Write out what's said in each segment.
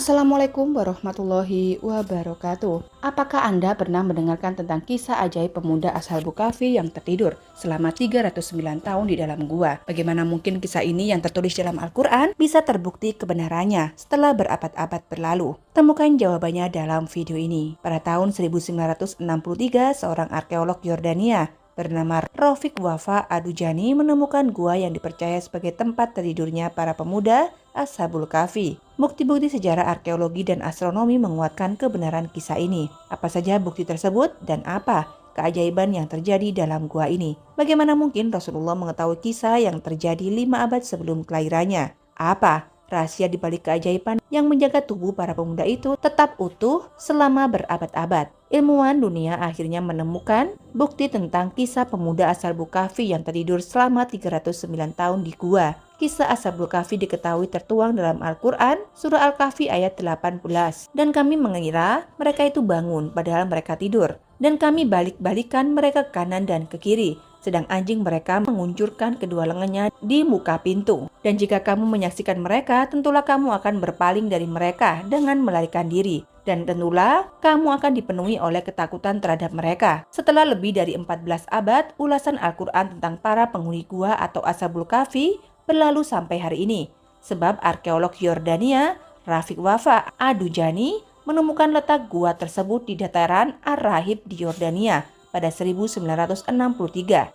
Assalamualaikum warahmatullahi wabarakatuh. Apakah Anda pernah mendengarkan tentang kisah ajaib pemuda Ashabul Kahfi yang tertidur selama 309 tahun di dalam gua? Bagaimana mungkin kisah ini yang tertulis dalam Al-Quran bisa terbukti kebenarannya setelah berabad-abad berlalu? Temukan jawabannya dalam video ini. Pada tahun 1963, seorang arkeolog Yordania bernama Rafiq Wafa Adujani menemukan gua yang dipercaya sebagai tempat tertidurnya para pemuda Ashabul Kahfi. Bukti-bukti sejarah arkeologi dan astronomi menguatkan kebenaran kisah ini. Apa saja bukti tersebut dan apa keajaiban yang terjadi dalam gua ini? Bagaimana mungkin Rasulullah mengetahui kisah yang terjadi 5 abad sebelum kelahirannya? Apa rahasia di balik keajaiban yang menjaga tubuh para pemuda itu tetap utuh selama berabad-abad? Ilmuwan dunia akhirnya menemukan bukti tentang kisah pemuda Ashabul Kahfi yang tertidur selama 309 tahun di gua. Kisah Ashabul Kahfi diketahui tertuang dalam Al-Quran, surah Al-Kahfi ayat 18. Dan kami mengira mereka itu bangun padahal mereka tidur. Dan kami balik-balikan mereka ke kanan dan ke kiri. Sedang anjing mereka menguncurkan kedua lengannya di muka pintu. Dan jika kamu menyaksikan mereka, tentulah kamu akan berpaling dari mereka dengan melarikan diri. Dan tentulah kamu akan dipenuhi oleh ketakutan terhadap mereka. Setelah lebih dari 14 abad, ulasan Al-Quran tentang para penghuni gua atau Ashabul Kahfi berlalu sampai hari ini. Sebab arkeolog Yordania, Rafiq Wafa Adujani, menemukan letak gua tersebut di dataran Ar-Rahib di Yordania pada 1963.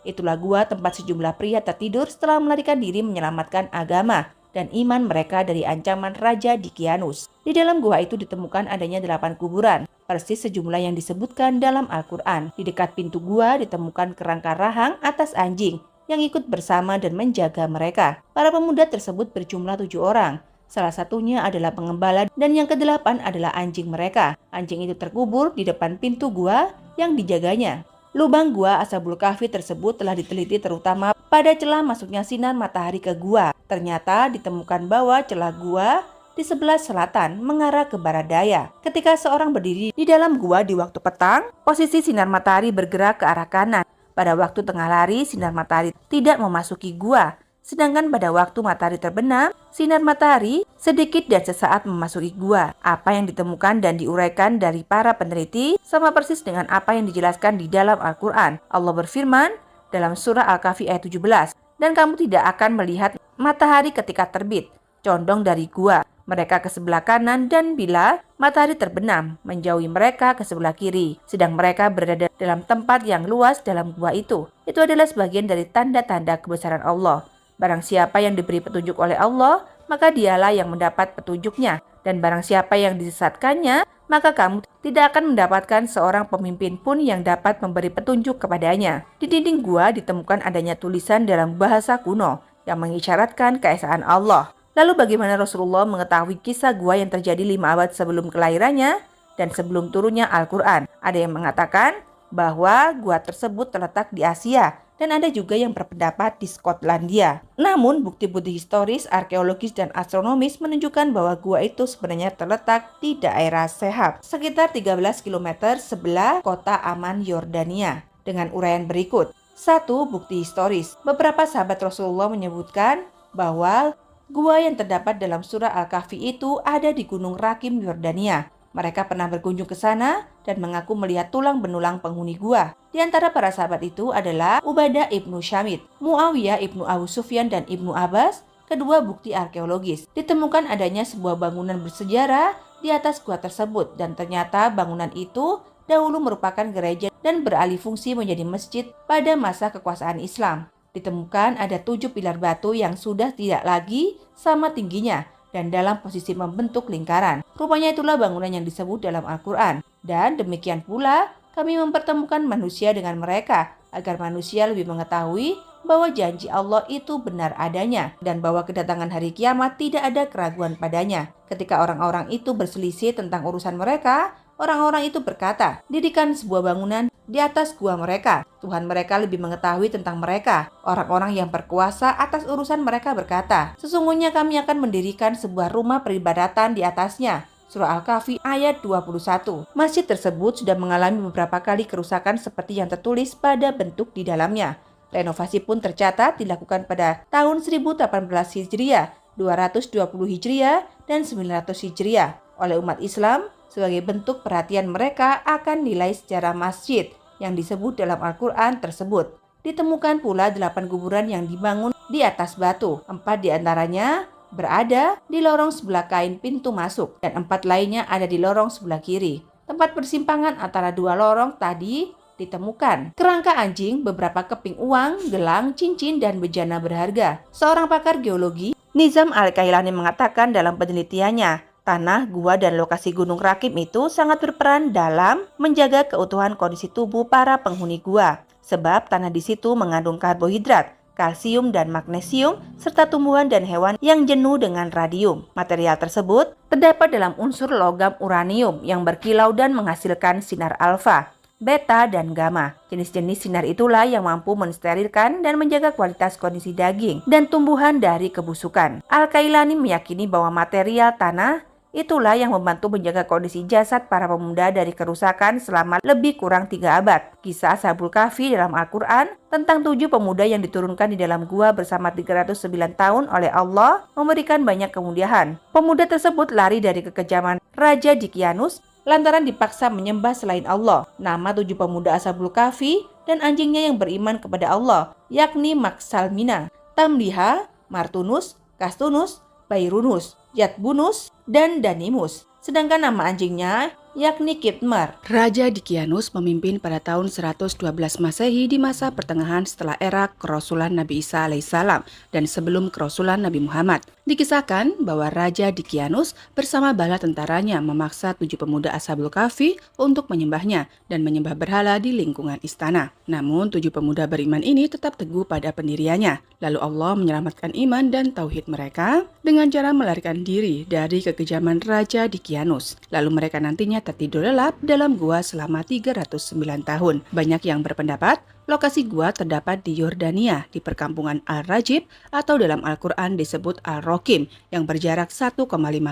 Itulah gua tempat sejumlah pria tertidur setelah melarikan diri menyelamatkan agama dan iman mereka dari ancaman Raja Dikianus. Di dalam gua itu ditemukan adanya 8 kuburan, persis sejumlah yang disebutkan dalam Al-Quran. Di dekat pintu gua ditemukan kerangka rahang atas anjing yang ikut bersama dan menjaga mereka. Para pemuda tersebut berjumlah 7 orang. Salah satunya adalah pengembala dan yang ke-8 adalah anjing mereka. Anjing itu terkubur di depan pintu gua yang dijaganya. Lubang gua Ashabul Kahfi tersebut telah diteliti terutama pada celah masuknya sinar matahari ke gua. Ternyata ditemukan bahwa celah gua di sebelah selatan mengarah ke barat daya. Ketika seorang berdiri di dalam gua di waktu petang, posisi sinar matahari bergerak ke arah kanan. Pada waktu tengah hari, sinar matahari tidak memasuki gua. Sedangkan pada waktu matahari terbenam, sinar matahari sedikit dan sesaat memasuki gua. Apa yang ditemukan dan diuraikan dari para peneliti sama persis dengan apa yang dijelaskan di dalam Al-Quran. Allah berfirman dalam surah Al-Kahfi ayat 17, "Dan kamu tidak akan melihat matahari ketika terbit, condong dari gua. Mereka ke sebelah kanan dan bila matahari terbenam, menjauhi mereka ke sebelah kiri. Sedang mereka berada dalam tempat yang luas dalam gua itu. Itu adalah sebagian dari tanda-tanda kebesaran Allah. Barang siapa yang diberi petunjuk oleh Allah, maka dialah yang mendapat petunjuknya. Dan barang siapa yang disesatkannya, maka kamu tidak akan mendapatkan seorang pemimpin pun yang dapat memberi petunjuk kepadanya." Di dinding gua ditemukan adanya tulisan dalam bahasa kuno yang mengisyaratkan keesaan Allah. Lalu bagaimana Rasulullah mengetahui kisah gua yang terjadi 5 abad sebelum kelahirannya dan sebelum turunnya Al-Quran? Ada yang mengatakan bahwa gua tersebut terletak di Asia dan ada juga yang berpendapat di Skotlandia. Namun bukti-bukti historis, arkeologis, dan astronomis menunjukkan bahwa gua itu sebenarnya terletak di daerah Sehab, sekitar 13 km sebelah kota Amman, Yordania, dengan uraian berikut. 1. Bukti historis. Beberapa sahabat Rasulullah menyebutkan bahwa gua yang terdapat dalam surah Al-Kahfi itu ada di Gunung Rakim, Yordania. Mereka pernah berkunjung ke sana dan mengaku melihat tulang benulang penghuni gua. Di antara para sahabat itu adalah Ubadah ibnu Syamit, Muawiyah ibnu Abu Sufyan, dan Ibnu Abbas. Kedua bukti arkeologis. Ditemukan adanya sebuah bangunan bersejarah di atas gua tersebut dan ternyata bangunan itu dahulu merupakan gereja dan beralih fungsi menjadi masjid pada masa kekuasaan Islam. Ditemukan ada 7 pilar batu yang sudah tidak lagi sama tingginya dan dalam posisi membentuk lingkaran. Rupanya itulah bangunan yang disebut dalam Al-Quran. Dan demikian pula kami mempertemukan manusia dengan mereka agar manusia lebih mengetahui bahwa janji Allah itu benar adanya dan bahwa kedatangan hari kiamat tidak ada keraguan padanya. Ketika orang-orang itu berselisih tentang urusan mereka, orang-orang itu berkata, "Dirikan sebuah bangunan di atas gua mereka. Tuhan mereka lebih mengetahui tentang mereka." Orang-orang yang berkuasa atas urusan mereka berkata, "Sesungguhnya kami akan mendirikan sebuah rumah peribadatan di atasnya." Surah Al-Kahfi ayat 21. Masjid tersebut sudah mengalami beberapa kali kerusakan seperti yang tertulis pada bentuk di dalamnya. Renovasi pun tercatat dilakukan pada tahun 1018 Hijriah, 220 Hijriah, dan 900 Hijriah. oleh umat Islam sebagai bentuk perhatian mereka akan nilai sejarah masjid yang disebut dalam Al-Quran tersebut. Ditemukan pula 8 kuburan yang dibangun di atas batu. 4 diantaranya berada di lorong sebelah kain pintu masuk dan 4 lainnya ada di lorong sebelah kiri. Tempat persimpangan antara 2 lorong tadi ditemukan kerangka anjing, beberapa keping uang, gelang, cincin, dan bejana berharga. Seorang pakar geologi, Nizam Al-Kailani, mengatakan dalam penelitiannya, tanah, gua, dan lokasi Gunung Rakim itu sangat berperan dalam menjaga keutuhan kondisi tubuh para penghuni gua. Sebab tanah di situ mengandung karbohidrat, kalsium, dan magnesium, serta tumbuhan dan hewan yang jenuh dengan radium. Material tersebut terdapat dalam unsur logam uranium yang berkilau dan menghasilkan sinar alfa, beta, dan gamma. Jenis-jenis sinar itulah yang mampu mensterilkan dan menjaga kualitas kondisi daging dan tumbuhan dari kebusukan. Al-Kailani meyakini bahwa material tanah itulah yang membantu menjaga kondisi jasad para pemuda dari kerusakan selama lebih kurang 3 abad. Kisah Ashabul Kahfi dalam Al-Quran tentang 7 pemuda yang diturunkan di dalam gua bersama 309 tahun oleh Allah memberikan banyak kemudahan. Pemuda tersebut lari dari kekejaman Raja Dicyanus lantaran dipaksa menyembah selain Allah. Nama 7 pemuda Ashabul Kahfi dan anjingnya yang beriman kepada Allah, yakni Maksalmina, Tamliha, Martunus, Kastunus, Bairunus, Yatbunus, dan Danimus. Sedangkan nama anjingnya yakni Kitmar. Raja Dicyanus memimpin pada tahun 112 Masehi di masa pertengahan setelah era kerasulan Nabi Isa alaihissalam dan sebelum kerasulan Nabi Muhammad. Dikisahkan bahwa Raja Dicyanus bersama bala tentaranya memaksa 7 pemuda Ashabul Kahfi untuk menyembahnya dan menyembah berhala di lingkungan istana. Namun 7 pemuda beriman ini tetap teguh pada pendiriannya. Lalu Allah menyelamatkan iman dan tauhid mereka dengan cara melarikan diri dari kekejaman Raja Dicyanus. Lalu mereka nantinya tertidur lelap dalam gua selama 309 tahun. Banyak yang berpendapat lokasi gua terdapat di Yordania, di perkampungan Al-Rajib atau dalam Al-Quran disebut Al-Rokim yang berjarak 1,5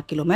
km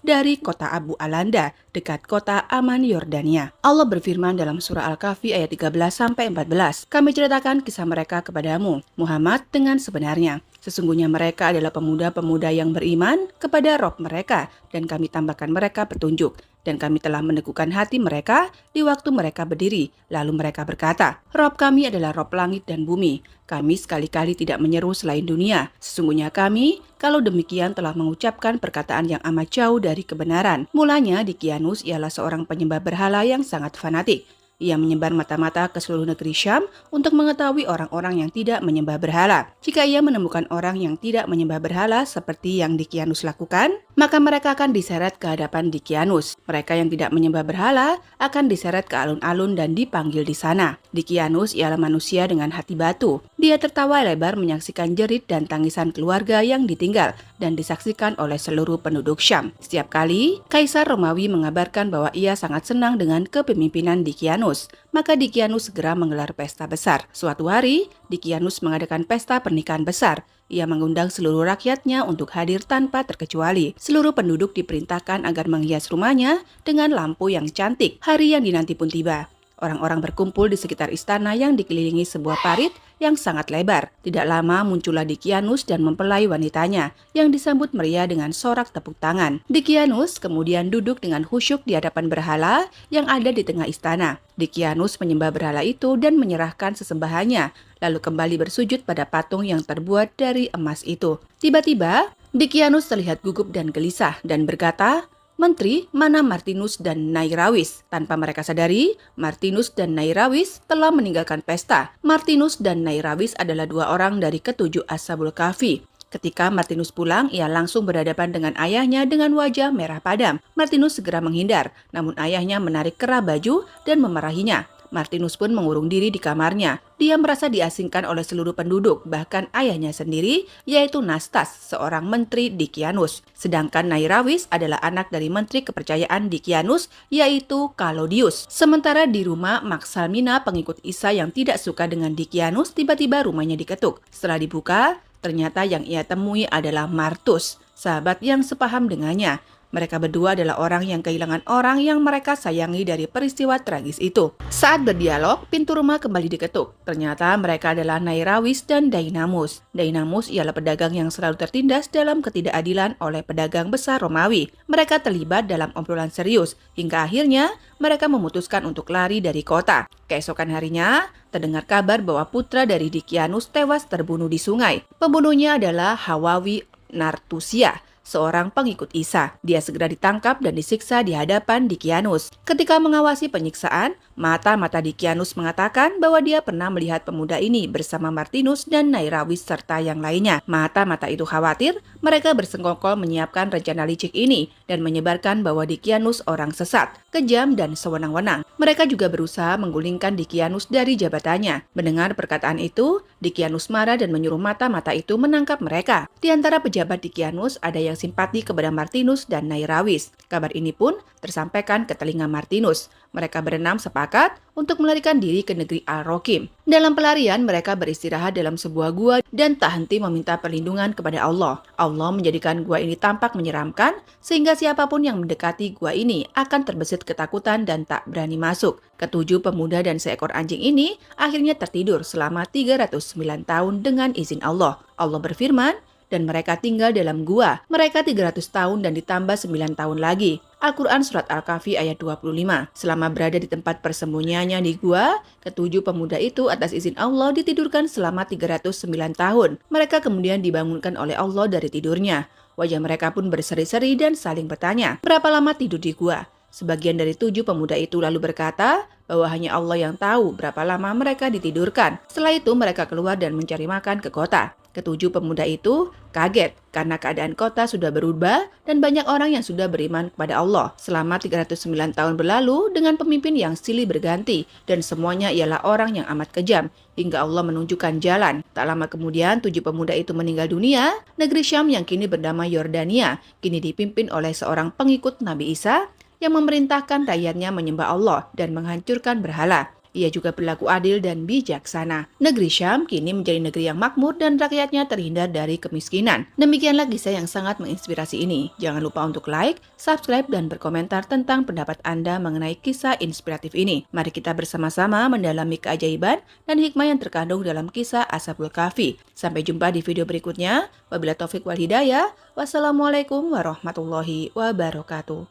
dari kota Abu Alanda, dekat kota Aman, Yordania. Allah berfirman dalam surah Al-Kahfi ayat 13-14, "Kami ceritakan kisah mereka kepadamu, Muhammad, dengan sebenarnya. Sesungguhnya mereka adalah pemuda-pemuda yang beriman kepada Rob mereka dan kami tambahkan mereka petunjuk. Dan kami telah meneguhkan hati mereka di waktu mereka berdiri. Lalu mereka berkata, Rob kami adalah Rob langit dan bumi. Kami sekali-kali tidak menyeru selain dunia. Sesungguhnya kami, kalau demikian telah mengucapkan perkataan yang amat jauh dari kebenaran." Mulanya Dicyanus ialah seorang penyembah berhala yang sangat fanatik. Ia menyebar mata-mata ke seluruh negeri Syam untuk mengetahui orang-orang yang tidak menyembah berhala. Jika ia menemukan orang yang tidak menyembah berhala seperti yang Dicyanus lakukan, maka mereka akan diseret ke hadapan Dicyanus. Mereka yang tidak menyembah berhala akan diseret ke alun-alun dan dipanggil di sana. Dicyanus ialah manusia dengan hati batu. Dia tertawa lebar menyaksikan jerit dan tangisan keluarga yang ditinggal dan disaksikan oleh seluruh penduduk Syam. Setiap kali Kaisar Romawi mengabarkan bahwa ia sangat senang dengan kepemimpinan Dicyanus, maka Dicyanus segera menggelar pesta besar. Suatu hari, Dicyanus mengadakan pesta pernikahan besar. Ia mengundang seluruh rakyatnya untuk hadir tanpa terkecuali. Seluruh penduduk diperintahkan agar menghias rumahnya dengan lampu yang cantik. Hari yang dinanti pun tiba. Orang-orang berkumpul di sekitar istana yang dikelilingi sebuah parit yang sangat lebar. Tidak lama muncullah Dicyanus dan mempelai wanitanya yang disambut meriah dengan sorak tepuk tangan. Dicyanus kemudian duduk dengan khusyuk di hadapan berhala yang ada di tengah istana. Dicyanus menyembah berhala itu dan menyerahkan sesembahannya, lalu kembali bersujud pada patung yang terbuat dari emas itu. Tiba-tiba, Dicyanus terlihat gugup dan gelisah dan berkata, "Menteri, mana Martinus dan Nairawis?" Tanpa mereka sadari, Martinus dan Nairawis telah meninggalkan pesta. Martinus dan Nairawis adalah 2 orang dari ke-7 Ashabul Kahfi. Ketika Martinus pulang, ia langsung berhadapan dengan ayahnya dengan wajah merah padam. Martinus segera menghindar, namun ayahnya menarik kerah baju dan memarahinya. Martinus pun mengurung diri di kamarnya. Dia merasa diasingkan oleh seluruh penduduk, bahkan ayahnya sendiri, yaitu Nastas, seorang menteri Dicyanus. Sedangkan Nairawis adalah anak dari menteri kepercayaan Dicyanus, yaitu Kalodius. Sementara di rumah Maksalmina, pengikut Isa yang tidak suka dengan Dicyanus, tiba-tiba rumahnya diketuk. Setelah dibuka, ternyata yang ia temui adalah Martus, sahabat yang sepaham dengannya. Mereka berdua adalah orang yang kehilangan orang yang mereka sayangi dari peristiwa tragis itu. Saat berdialog, pintu rumah kembali diketuk. Ternyata mereka adalah Nairawis dan Dainamus. Dainamus ialah pedagang yang selalu tertindas dalam ketidakadilan oleh pedagang besar Romawi. Mereka terlibat dalam obrolan serius, hingga akhirnya mereka memutuskan untuk lari dari kota. Keesokan harinya, terdengar kabar bahwa putra dari Dikianus tewas terbunuh di sungai. Pembunuhnya adalah Hawawi Nartusia, seorang pengikut Isa. Dia segera ditangkap dan disiksa di hadapan Dikianus. Ketika mengawasi penyiksaan, mata-mata Dikianus mengatakan bahwa dia pernah melihat pemuda ini bersama Martinus dan Nairawis serta yang lainnya. Mata-mata itu khawatir, mereka bersengkokol menyiapkan rencana licik ini dan menyebarkan bahwa Dikianus orang sesat, kejam dan sewenang-wenang. Mereka juga berusaha menggulingkan Dikianus dari jabatannya. Mendengar perkataan itu, Dikianus marah dan menyuruh mata-mata itu menangkap mereka. Di antara pejabat Dikianus ada yang simpati kepada Martinus dan Nairawis. Kabar ini pun tersampaikan ke telinga Martinus. Mereka berenam sepakat untuk melarikan diri ke negeri Al-Rokim. Dalam pelarian, mereka beristirahat dalam sebuah gua dan tak henti meminta perlindungan kepada Allah. Allah menjadikan gua ini tampak menyeramkan, sehingga siapapun yang mendekati gua ini akan terbesit ketakutan dan tak berani masuk. Ketujuh pemuda dan seekor anjing ini akhirnya tertidur selama 309 tahun dengan izin Allah. Allah berfirman, dan mereka tinggal dalam gua. Mereka 300 tahun dan ditambah 9 tahun lagi. Al-Quran Surat Al-Kahfi ayat 25. Selama berada di tempat persembunyiannya di gua, ketujuh pemuda itu atas izin Allah ditidurkan selama 309 tahun. Mereka kemudian dibangunkan oleh Allah dari tidurnya. Wajah mereka pun berseri-seri dan saling bertanya, berapa lama tidur di gua? Sebagian dari tujuh pemuda itu lalu berkata bahwa hanya Allah yang tahu berapa lama mereka ditidurkan. Setelah itu mereka keluar dan mencari makan ke kota. Ketujuh pemuda itu kaget karena keadaan kota sudah berubah dan banyak orang yang sudah beriman kepada Allah. Selama 309 tahun berlalu dengan pemimpin yang silih berganti dan semuanya ialah orang yang amat kejam hingga Allah menunjukkan jalan. Tak lama kemudian tujuh pemuda itu meninggal dunia. Negeri Syam yang kini bernama Yordania kini dipimpin oleh seorang pengikut Nabi Isa yang memerintahkan rakyatnya menyembah Allah dan menghancurkan berhala. Ia juga berlaku adil dan bijaksana. Negeri Syam kini menjadi negeri yang makmur dan rakyatnya terhindar dari kemiskinan. Demikianlah kisah yang sangat menginspirasi ini. Jangan lupa untuk like, subscribe, dan berkomentar tentang pendapat Anda mengenai kisah inspiratif ini. Mari kita bersama-sama mendalami keajaiban dan hikmah yang terkandung dalam kisah Ashabul Kahfi. Sampai jumpa di video berikutnya. Wabillahi taufik wal hidayah. Wassalamualaikum warahmatullahi wabarakatuh.